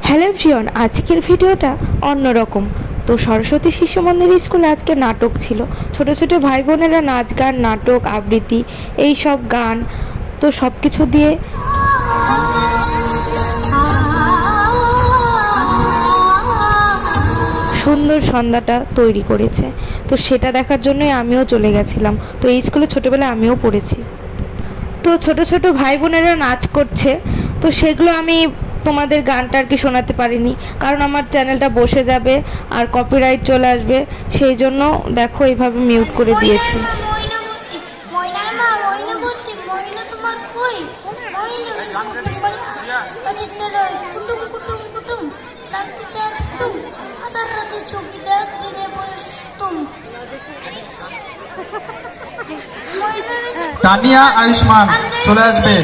Hello everyone, আজকের ভিডিওটা অন্যরকম। তো সরস্বতী শিশু মন্দির স্কুলে আজকে নাটক ছিল। ছোট ছোট ভাই বোনেরা নাচ গান, নাটক, আবৃত্তি, এই সব গান তো সব কিছু দিয়ে সুন্দর সন্ধ্যাটা তৈরি করেছে। তো সেটা দেখার জন্যই আমিও চলে গেছিলাম। তো এই স্কুলে ছোটোবেলায় আমিও পড়েছি। তো ছোট ছোট ভাই বোনেরা নাচ করছে, তো সেগুলো আমি তোমাদের গানটা আর কি শোনাতে পারিনি, কারণ আমার চ্যানেলটা বসে যাবে আর কপিরাইট চলে আসবে। সেই জন্য দেখো এইভাবে মিউট করে দিয়েছি। তানিয়া আয়ুষ্মান চলে আসবে।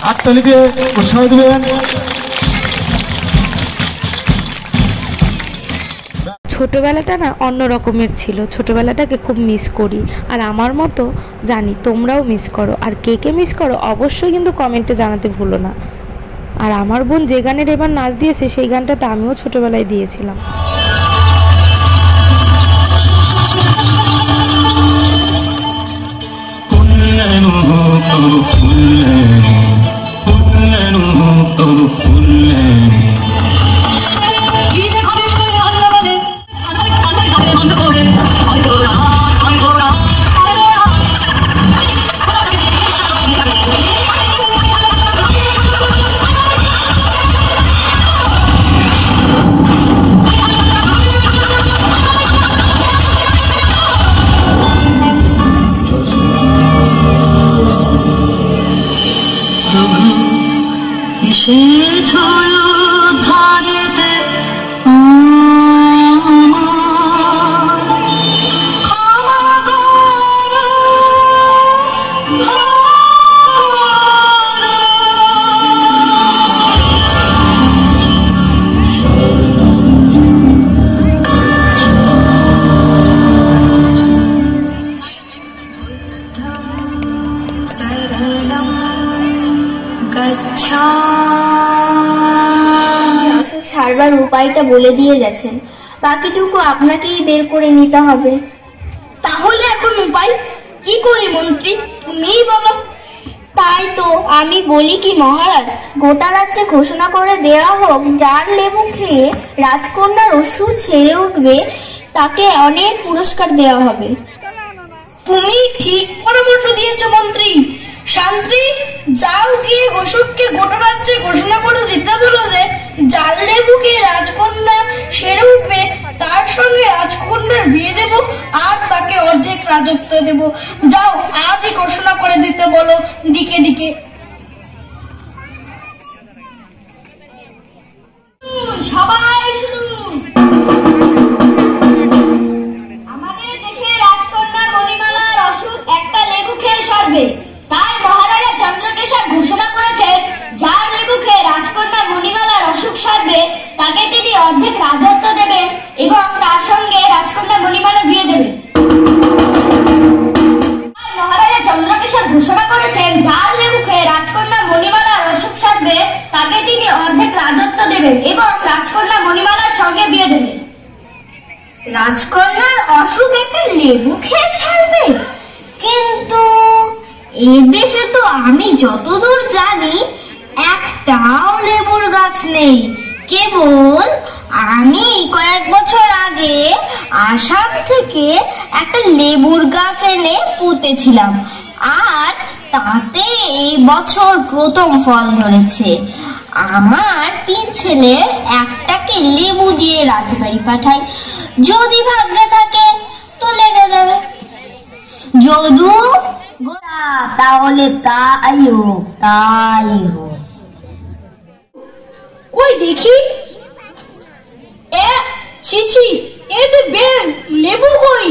হাততালি দিয়ে উৎসাহ দেবেন। ছোটোবেলাটা না অন্য রকমের ছিল। ছোটোবেলাটাকে খুব মিস করি, আর আমার মতো জানি তোমরাও মিস করো। আর কে কে মিস করো অবশ্যই কিন্তু কমেন্টে জানাতে ভুলো না। আর আমার বোন যে গানের এবার নাচ দিয়েছে সেই গানটাতে আমিও ছোটোবেলায় দিয়েছিলাম। সারবার উপায়টা বলে দিয়ে গেছেন, বাকিটুকু আপনাকেই বের করে নিতে হবে। তাহলে এখন উপায় কি করি মন্ত্রী, তুমিই বলো। তাই তো আমি বলি কি মহারাজ, গোটা রাজ্যে ঘোষণা করে দেওয়া হোক, যার লেবু খেয়ে রাজকন্যার ওষুধ ছেড়ে উঠবে তাকে অনেক পুরস্কার দেওয়া হবে। তুমি ঠিক পরামর্শ দিয়েছো মন্ত্রী। শান্তি, যাও গিয়ে ঘোষককে গোটা রাজ্যে ঘোষণা করে দিতে বলো যে যার লেবু খেয়ে রাজকন্যা সেরে উঠবে তার সঙ্গে রাজকন্যার বিয়ে দেব আর তাকে অর্ধেক রাজত্ব দেব। যাও আজই ঘোষণা করে দিতে বলো দিকে দিকে। সবাই শুনুন, আমাদের দেশে রাজকন্যা মণিমালার অসুখ একটা লেবু খেয়ে সারবে। তাই মহারাজা চন্দ্রকেশর ঘোষণা করেছেন, যার লেবু খেয়ে রাজকন্যা মণিমালার অসুখ সারবে তাকে তিনি অর্ধেক রাজত্ব দেবেন এবং তার সঙ্গে রাজকন্যা মণিমালা বিয়ে দেবেন। মহারাজা চন্দ্রকেশর ঘোষণা করেছেন, যার লেবু খেয়ে রাজকন্যা মণিমালার অসুখ সারবে তাকে তিনি অর্ধেক রাজত্ব দেবেন এবং রাজকন্যা মণিমালার সঙ্গে বিয়ে দেবেন। রাজকন্যার অসুখ একটা লেবু খেয়ে সারবে? কিন্তু এই দেশে তো আমি যতদূর জানি একটাও লেবুর গাছ নেই। কেবল আমি কয়েক বছর আগে আসাম থেকে একটা লেবুর গাছ এনে পুঁতেছিলাম, আর তাতে এই বছর প্রথম ফল ধরেছে। আমার 3 ছেলের একটাকে লেবু দিয়ে রাজবাড়ি পাঠাই, যদি ভাগ্যে থাকে তো লেগে যাবে। যদু তাহলে তাই হোক, তাই হোক। কই দেখি, ছি, এ যে ব্যাং, লেবু কই?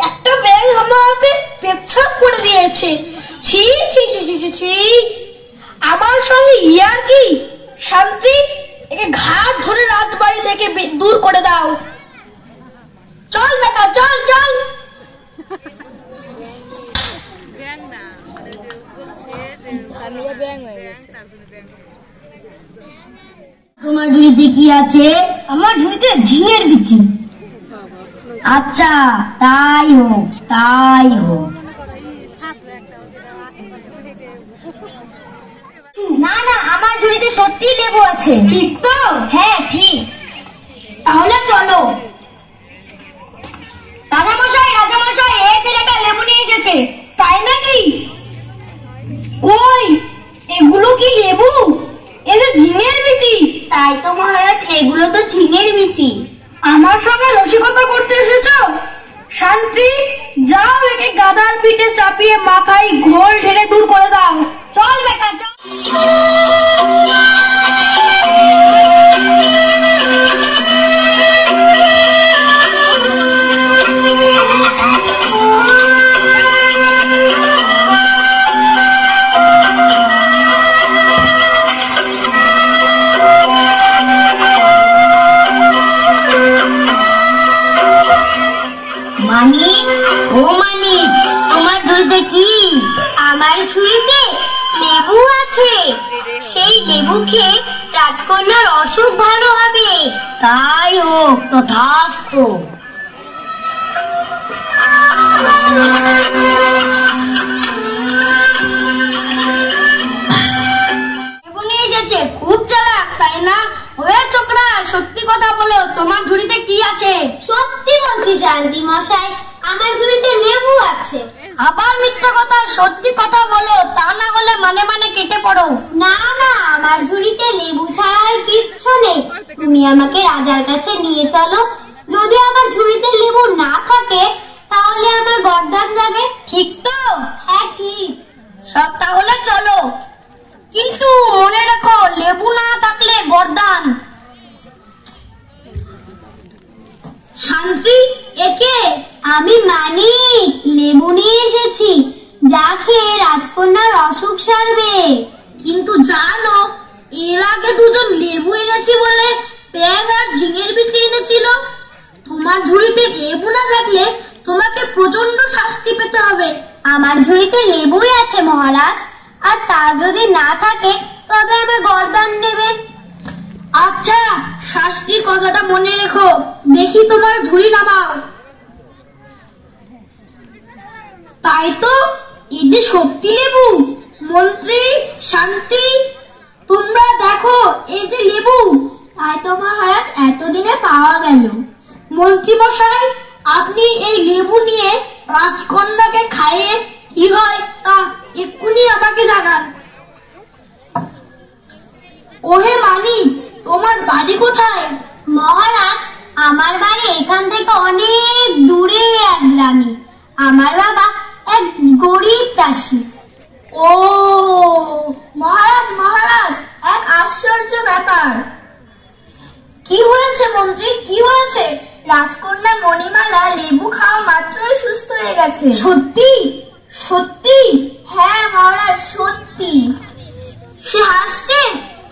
একটা ব্যাং আমার হাতে পেচ্ছাপ করে দিয়েছে। ছি ছি ছি ছি ছি, আমার সঙ্গে ইয়ার কি? শান্তি, একে ঘাট ধরে রাজবাড়ি থেকে দূর করে দাও। তোমার ঝুড়িতে কি আছে? আমার ঝুড়িতে ঝিঙের বিচি। আচ্ছা, তাই হোক তাই হোক। না না, আমার ঝুড়িতে সত্যি লেবু আছে। ঠিক তো? হ্যাঁ ঠিক। তাহলে চলো। রাজামশাই রাজামশাই, এই ছেলেটা লেবু নিয়ে এসেছে। তাই নাকি? কই, এগুলো কি লেবু? এটা ঝিঙের বিচি। তাই তো মহারাজ, এগুলো তো ঝিঙের বিচি। আমার সঙ্গে রসিকতা করতে এসেছো? শান্তি, যাও একে গাধার পিঠে চাপিয়ে মাথায় ঘোল ঢেলে দূর করে দাও। চল বেটা চল। মানিক, ও মানিক, তোমার ঝুড়িতে কি? আমার ঝুড়িতে লেবু আছে। সেই লেবু খেয়ে রাজকন্যার অসুখ ভালো হবে। তাই হোক, তথাস্তু। লেবু নিয়ে এসেছে, খুব চালাক তাই না? ওরে ছোকরা, সত্যি কথা বলো, তোমার ঝুড়িতে কি আছে? সত্যি বলছি শান্তি মশাই, আমার ঝুড়িতে লেবু আছে। আবার মিথ্যা কথা, সত্যি কথা বলো, তা না হলে মানে মানে কেটে পড়ো। না না, আমার ঝুড়িতে লেবু ছাড়া আর কিচ্ছু নেই। তুমি আমাকে রাজার কাছে নিয়ে চলো। যদি আমার ঝুড়িতে লেবু না থাকে তাহলে আমার গর্দান যাবে। ঠিক তো? হ্যাঁ ঠিক। সব তাহলে চলো, কিন্তু মনে রাখো, লেবু না থাকলে গর্দান। শান্তি, একে আমি মানিক লেবু নিয়ে এসেছি, যা খেয়ে রাজকন্যার অসুখ সারবে। কিন্তু জানো, এর আগে দুজন লেবু এনেছি বলে ব্যাং আর ঝিঙের বিচি এনেছিল। তোমার ঝুড়িতে লেবু না থাকলে তোমাকে প্রচন্ড শাস্তি পেতে হবে। আমার ঝুড়িতে লেবুই আছে মহারাজ, আর তা যদি না থাকে তবে আমার গর্দান নেবেন। আচ্ছা, শাস্তির কথাটা মনে রেখো। দেখি তোমার ঝুড়ি নামাও। তাই তো, এই যে সত্যি লেবু। মন্ত্রী, শান্তি, তোমরা দেখো, এই যে লেবু। তাই তো মহারাজ, এতদিনে পাওয়া গেল। মন্ত্রী মশাই, আপনি এই লেবু নিয়ে রাজকন্যাকে খাইয়ে কি হয় তা এক্ষুনি আমাকে জানান। ওহে মানিক, তোমার বাড়ি কোথায়? মহারাজ, আমার বাড়ি এখান থেকে অনেক দূরে এক গ্রামে। আমার বাবা এক গরিব চাষি। ও মহারাজ মহারাজ, এক আশ্চর্য ব্যাপার। কি হয়েছে মন্ত্রী, কি হয়েছে? রাজকন্যা মণিমালা লেবু খাওয়া মাত্রই সুস্থ হয়ে গেছে। সত্যি? সত্যি? হ্যাঁ মহারাজ, সত্যি। সে হাসছে,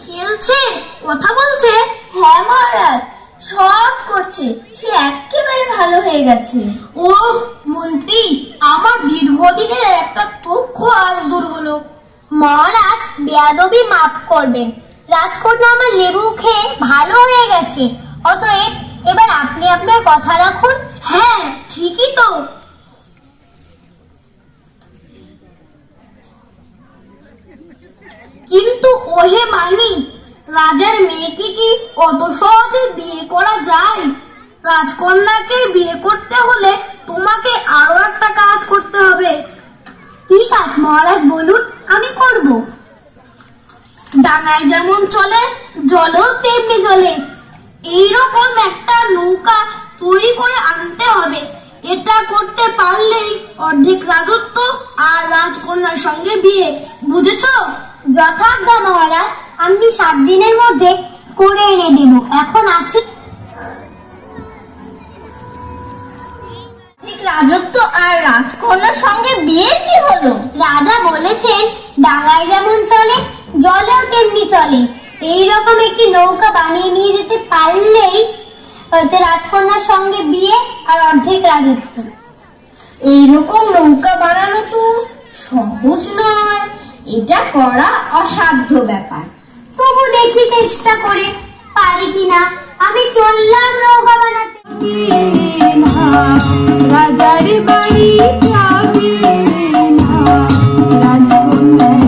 খেলছে, কথা বলছে? হ্যাঁ মহারাজ, সব করছে। সে একেবারে ভালো হয়ে গেছে। ও মন্ত্রী, আমার দীর্ঘদিনের একটা দুঃখ আজ দূর হলো। মহারাজ, বেয়াদবি মাফ করবেন। রাজকন্যা আমার লেবু খেয়ে ভালো হয়ে গেছে, অতএব এবার আপনি আপনার কথা রাখুন। হ্যাঁ ঠিকই তো। কিন্তু ওহে মানিক, রাজার মেয়েকে কি অত সহজে বিয়ে করা যায়? রাজকন্যাকে বিয়ে করতে হলে তোমাকে আরো একটা কাজ করতে হবে। কি কাজ মহারাজ, বলুন, আমি করব। ডাঙায় যেমন চলে, জলেও তেমনি চলে। এইরকম একটা নৌকা তৈরি করে আনতে হবে। এটা করতে পারলেই অর্ধেক রাজত্ব আর রাজকন্যার সঙ্গে বিয়ে। বুঝেছো? যথাজ্ঞা মহারাজ, আমি 7 দিনের মধ্যে করে এনে দেব। এখন আসি। রাজত্ব আর রাজকন্যার সঙ্গে বিয়ে কি হলো? রাজা বলেছেন, ডাঙায় যেমন চলে, জলেও তেমনি চলে। এইরকম একটি নৌকা বানিয়ে নিয়ে যেতে পারলেই রাজকন্যার সঙ্গে বিয়ে আর অর্ধেক রাজত্ব। এইরকম নৌকা বানানো তো সহজ নয়। এটা করা অসাধ্য ব্যাপার, তবু দেখি চেষ্টা করে পারি কিনা। আমি চললাম নৌকা বানাতে। রাজার বাড়ি যাবে না রাজকন্যার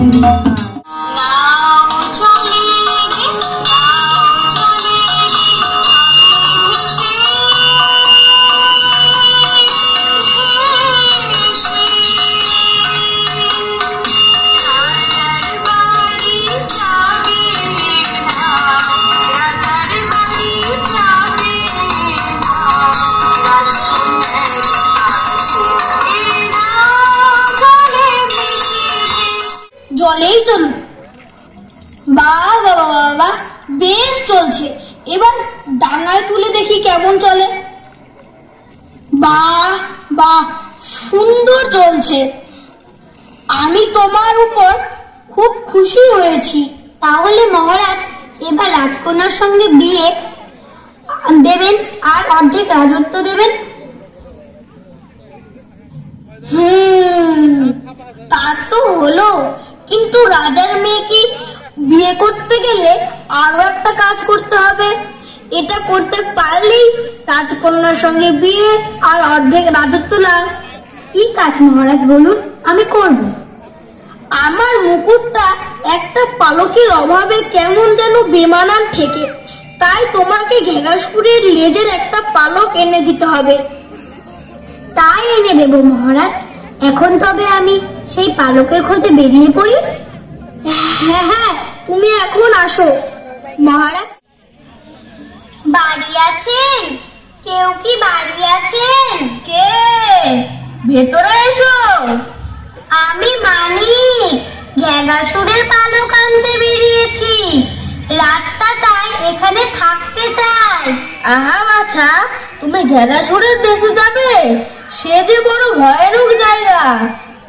জলেই চলুন। বাহ বাবা বাবা, বেশ চলছে। এবার ডাঙায় তুলে দেখি কেমন চলে। বাহ বাহ, সুন্দর চলছে। আমি তোমার উপর খুব খুশি হয়েছি। তাহলে মহারাজ এবার রাজকন্যার সঙ্গে বিয়ে দেবেন আর অর্ধেক রাজত্ব দেবেন। তা তো হলো, কিন্তু রাজার মেয়েকে বিয়ে করতে গেলে আরো একটা কাজ করতে হবে। এটা করতে পারলেই রাজকন্যার সঙ্গে বিয়ে আর অর্ধেক রাজত্ব লাভ। কি কাজ মহারাজ বলুন, আমি করব। আমার মুকুটটা একটা পালকের অভাবে কেমন যেন বেমানান ঠেকে, তাই তোমাকে ঘেঘাসপুরের লেজের একটা পালক এনে দিতে হবে। তাই এনে দেব মহারাজ। এখন তবে আমি সেই পালকের খোঁজে বেরিয়ে পড়ি। হ্যাঁ হ্যাঁ, তুমি এখন আসো। মহারাজ বাড়ি আছেন? কেউ কি বাড়ি আছেন? কে? ভেতরে এসো। আমি মানিক, ঘেঘাসুরের পালক আনতে বেরিয়েছি। রাতটা তাই এখানে থাকতে চাই। আহা বাছা, তুমি ঘেঘাসুরের দেশে যাবে? সে যে বড় ভয়ানক জায়গা।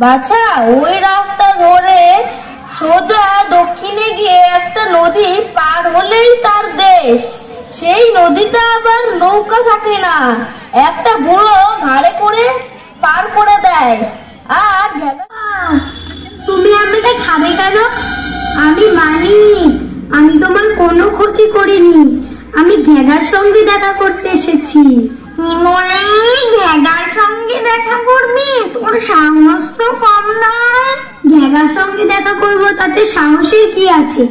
বাছা, ওই রাস্তা ধরে সোজা দক্ষিণে গিয়ে একটা নদী পার হলেই তার দেশ। সেই নদীতে আবার নৌকা থাকে না, একটা বুড়ো ঘাড়ে করে পার করে দেয়। আর তুমি আমাকে খাবে কেন? আমি মানিক, আমি তোমার কোনো ক্ষতি করিনি। আমি ঘেঘার সঙ্গে দেখা করতে এসেছি। ঘেঘার সঙ্গে দেখা করবি? তোর সাহস তো কম নয়। ঘেঘার সঙ্গে দেখা করব, তাতে সাহসের কি আছে?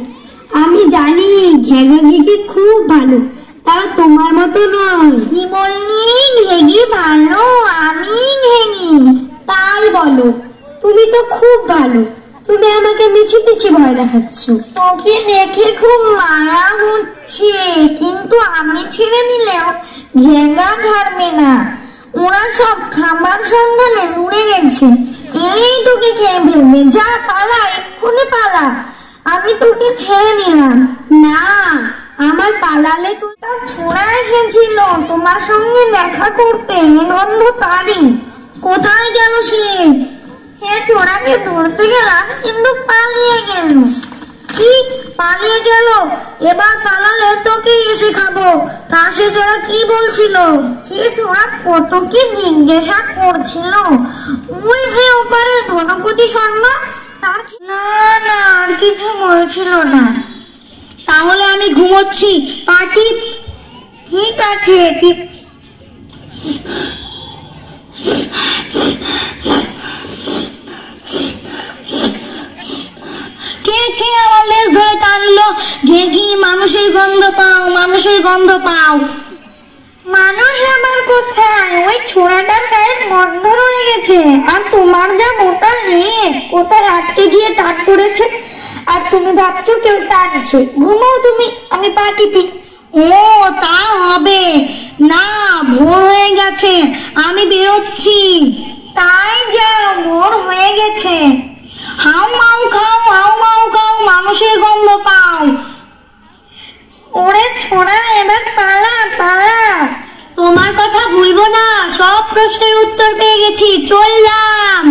আমি জানি ঘেঘা ঘেঘি খুব ভালো, তাও তোমার মতো নয়। কি বললি? ঘেঘি ভালো? আমি ঘেঘি? তাই বলো, তুমি তো খুব ভালো। তুমি আমাকে মিছি মিছি ভয় দেখাচ্ছ। তোকে দেখে খুব মায়া হচ্ছে, কিন্তু আমি ছেড়ে দিলেও ঘেঘা ছাড়বে না। ওরা সব খাবার সন্ধানে উড়ে গেছে, এই তোকে খেয়ে ফেলবে। যা পালা, এক্ষুনি পালা। আমি তোকে ছেড়ে দিলাম। না, আমার পালালে চোখটা ছোড়া এসেছিল তোমার সঙ্গে দেখা করতে। নন্দ তারি কোথায় গেল সে? সে চোরাকে ধরতে গেলাম, কিন্তু পালিয়ে গেল। কি পালিয়ে গেল? এবার পালালে তোকে এসে খাবো। তা সে চোরা কি বলছিল? সে চোরা কত কি জিজ্ঞাসা করছিল। ওই যে ওপারে ধনপতি শর্মা, তার না না আর কিছু বলছিল না। তাহলে আমি ঘুমোচ্ছি, পাটি। ঠিক আছে। কে কে আমার লেজ ধরে টানলো? ঘেঘি, মানুষের গন্ধ পাও, মানুষের গন্ধ পাও। মানুষ আবার কোথায়? ওই ছোড়াটার গায়ে গন্ধ রয়ে গেছে। আর তোমার যা মোটা লেজ, কোথায় আটকে গিয়ে টাট পড়েছে। আর তুমি ভাবছো কেউ টানছে। ঘুমাও তুমি, আমি পা টিপি। ও তা হবে না, ভোর হয়ে গেছে, আমি বেরোচ্ছি। তাই যাও, ভোর হয়ে গেছে। হাউ মাউ খাও, হাউ মাউ খাও, মানুষের গন্ধ পাও। ওরে ছোড়া, এবার পালা পালা। তোমার কথা ভুলবো না, সব প্রশ্নের উত্তর পেয়ে গেছি, চললাম।